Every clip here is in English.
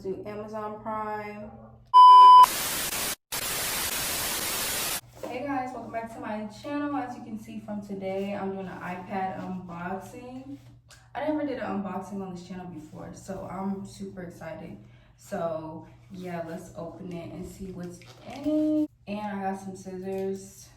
let's do Amazon Prime. Hey guys, welcome back to my channel. As you can see from today, I'm doing an iPad unboxing. I never did an unboxing on this channel before, so I'm super excited. So yeah, let's open it and see what's in it. And I got some scissors.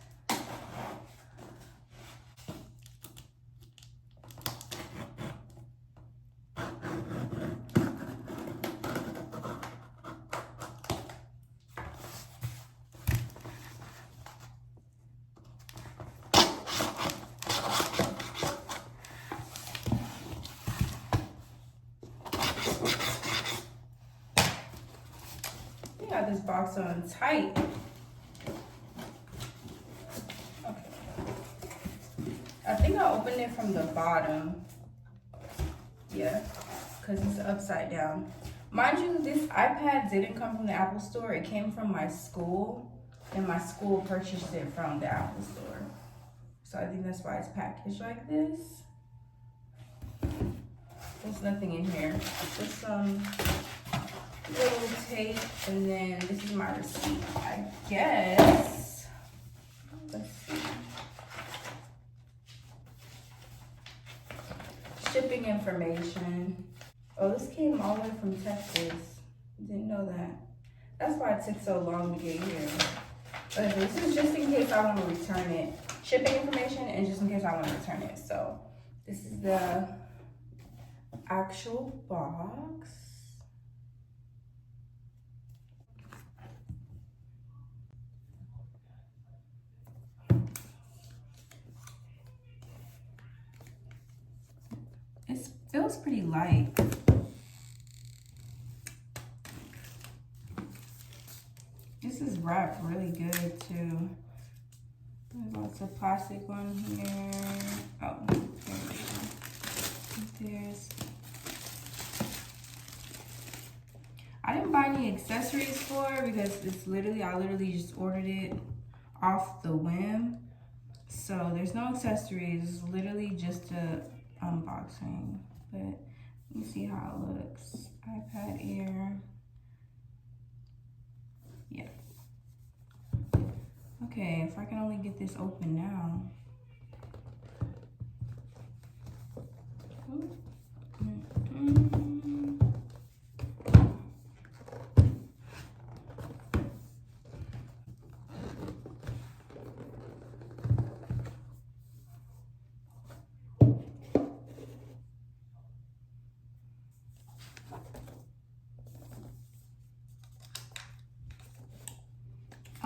We got this box on tight. Okay. I think I opened it from the bottom. Yeah, because it's upside down. Mind you, this iPad didn't come from the Apple Store. It came from my school, and my school purchased it from the Apple Store. So I think that's why it's packaged like this. There's nothing in here. Just some little tape, and then this is my receipt, I guess. Let's see. Shipping information. Oh, this came all the way from Texas. Didn't know that. That's why it took so long to get here. But this is just in case I want to return it. Shipping information and just in case I want to return it. So this is the actual box. It feels pretty light. This is wrapped really good too. There's lots of plastic on here. Oh, there's. I didn't buy any accessories for it because it's literally, I literally just ordered it off the whim. So there's no accessories, it's literally just a unboxing. But let me see how it looks. iPad Air. Yeah. Okay, if I can only get this open now.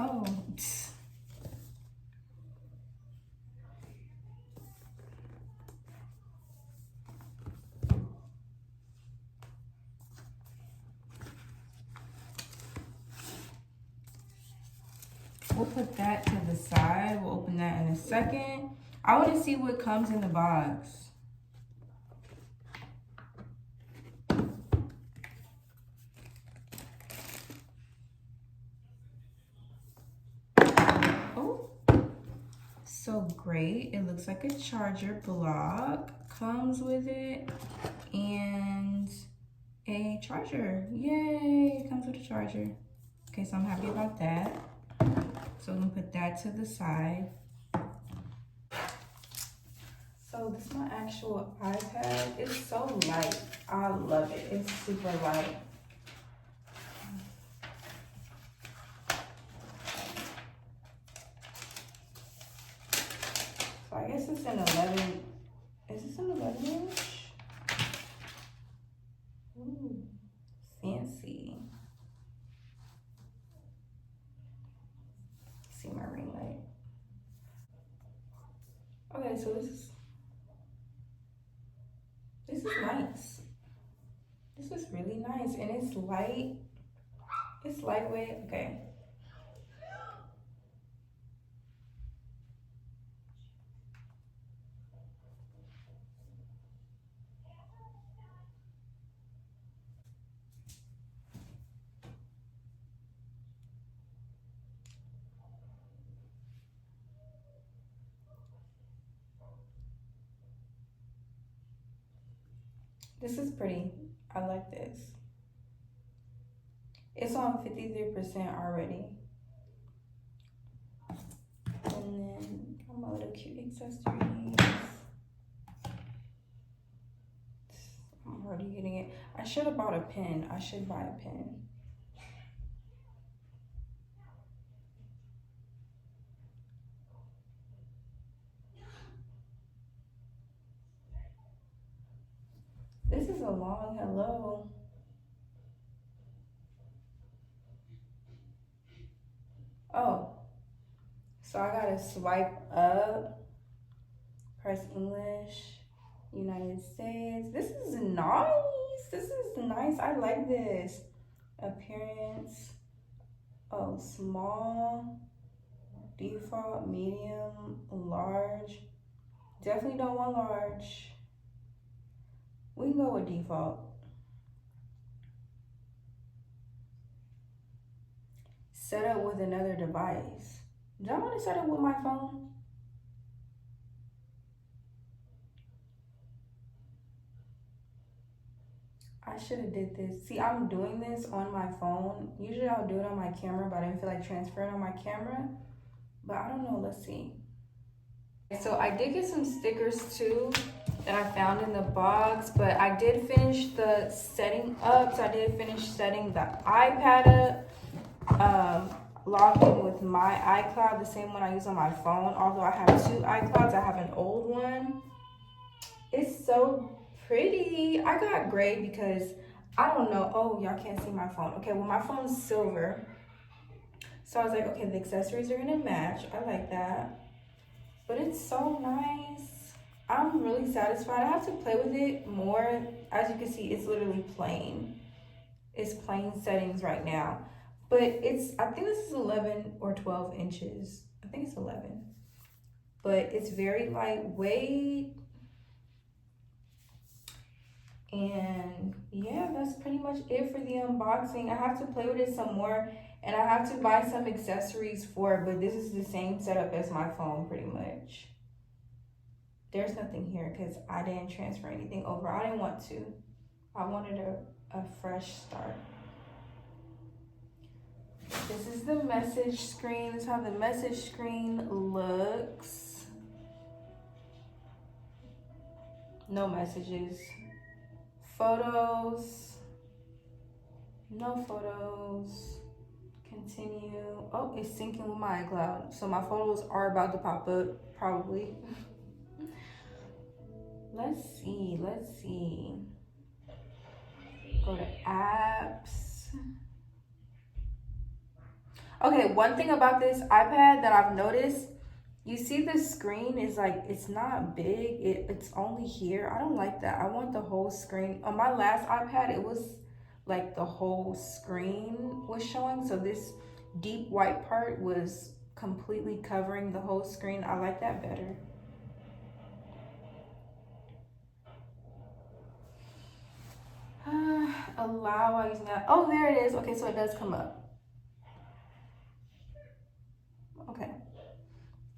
Oh. We'll put that to the side. We'll open that in a second. I want to see what comes in the box. Oh, so great. It looks like a charger block comes with it and a charger. Yay, it comes with a charger. Okay, so I'm happy about that. So I'm gonna put that to the side. So this is my actual iPad. It's so light. I love it. It's super light. So I guess it's an 11. Is this an 11 inch? Ooh, fancy. See my ring light. Okay, so this is nice. This is really nice, and it's light. It's lightweight. Okay. This is pretty. I like this. It's on 53% already. And then got my little cute accessories. I'm already getting it. I should have bought a pen. I should buy a pen. This is a long hello. Oh, so I gotta swipe up, press English, United States. This is nice. This is nice. I like this. Appearance. Oh, small, default, medium, large. Definitely don't want large. We can go with default. Set up with another device. Do I want to set up with my phone? I should have did this. See, I'm doing this on my phone. Usually I'll do it on my camera, but I didn't feel like transferring on my camera. But I don't know, let's see. So I did get some stickers too that I found in the box, but I did finish the setting up. So I did finish setting the iPad up. Log in with my iCloud, the same one I use on my phone. Although I have two iClouds, I have an old one. It's so pretty. I got gray because I don't know. Oh, y'all can't see my phone. Okay, well, my phone's silver. So I was like, okay, the accessories are gonna match. I like that. But it's so nice. I'm really satisfied. I have to play with it more. As you can see, it's literally plain. It's plain settings right now. But I think this is 11 or 12 inches. I think it's 11. But it's very lightweight. And yeah, that's pretty much it for the unboxing. I have to play with it some more. And I have to buy some accessories for it. But this is the same setup as my phone pretty much. There's nothing here because I didn't transfer anything over. I didn't want to. I wanted a fresh start. This is the message screen. This is how the message screen looks. No messages. Photos. No photos. Continue. Oh, it's syncing with my iCloud. So my photos are about to pop up, probably. Let's see. Go to apps. Okay, one thing about this iPad that I've noticed, you see the screen is like, it's not big, it's only here. I don't like that. I want the whole screen. On my last iPad, it was like the whole screen was showing. So this deep white part was completely covering the whole screen. I like that better. Allow while using that. Oh, there it is. Okay, so it does come up.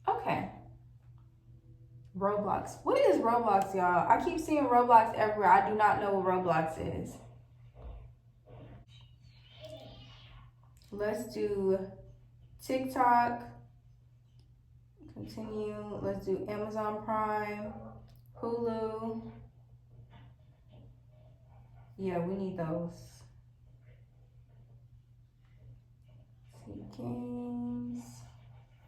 Okay. Roblox. What is Roblox, y'all? I keep seeing Roblox everywhere. I do not know what Roblox is. Let's do TikTok. Continue. Let's do Amazon Prime, Hulu. Yeah, we need those. See games.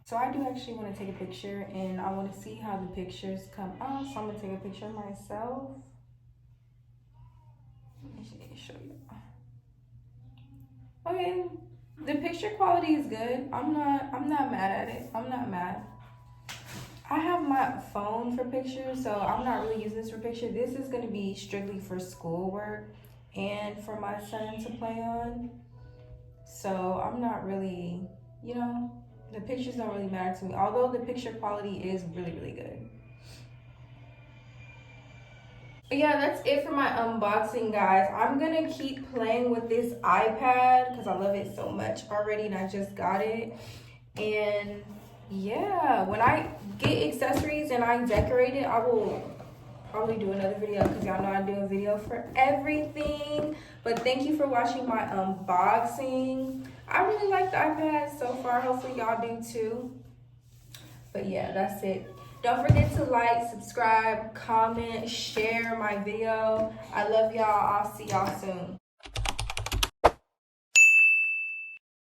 So I do actually want to take a picture and I want to see how the pictures come out. So I'm going to take a picture of myself. Let me show you. Okay, the picture quality is good. I'm not mad at it. I'm not mad. I have my phone for pictures, so I'm not really using this for pictures. This is going to be strictly for schoolwork and for my son to play on. So I'm not really, the pictures don't really matter to me, although the picture quality is really, really good. But yeah, that's it for my unboxing, guys. I'm gonna keep playing with this iPad because I love it so much already and I just got it. And yeah, when I get accessories and I decorate it, I will probably do another video because y'all know I do a video for everything. But thank you for watching my unboxing. I really like the iPad so far. Hopefully y'all do too. But yeah, that's it. Don't forget to like, subscribe, comment, share my video. I love y'all. I'll see y'all soon.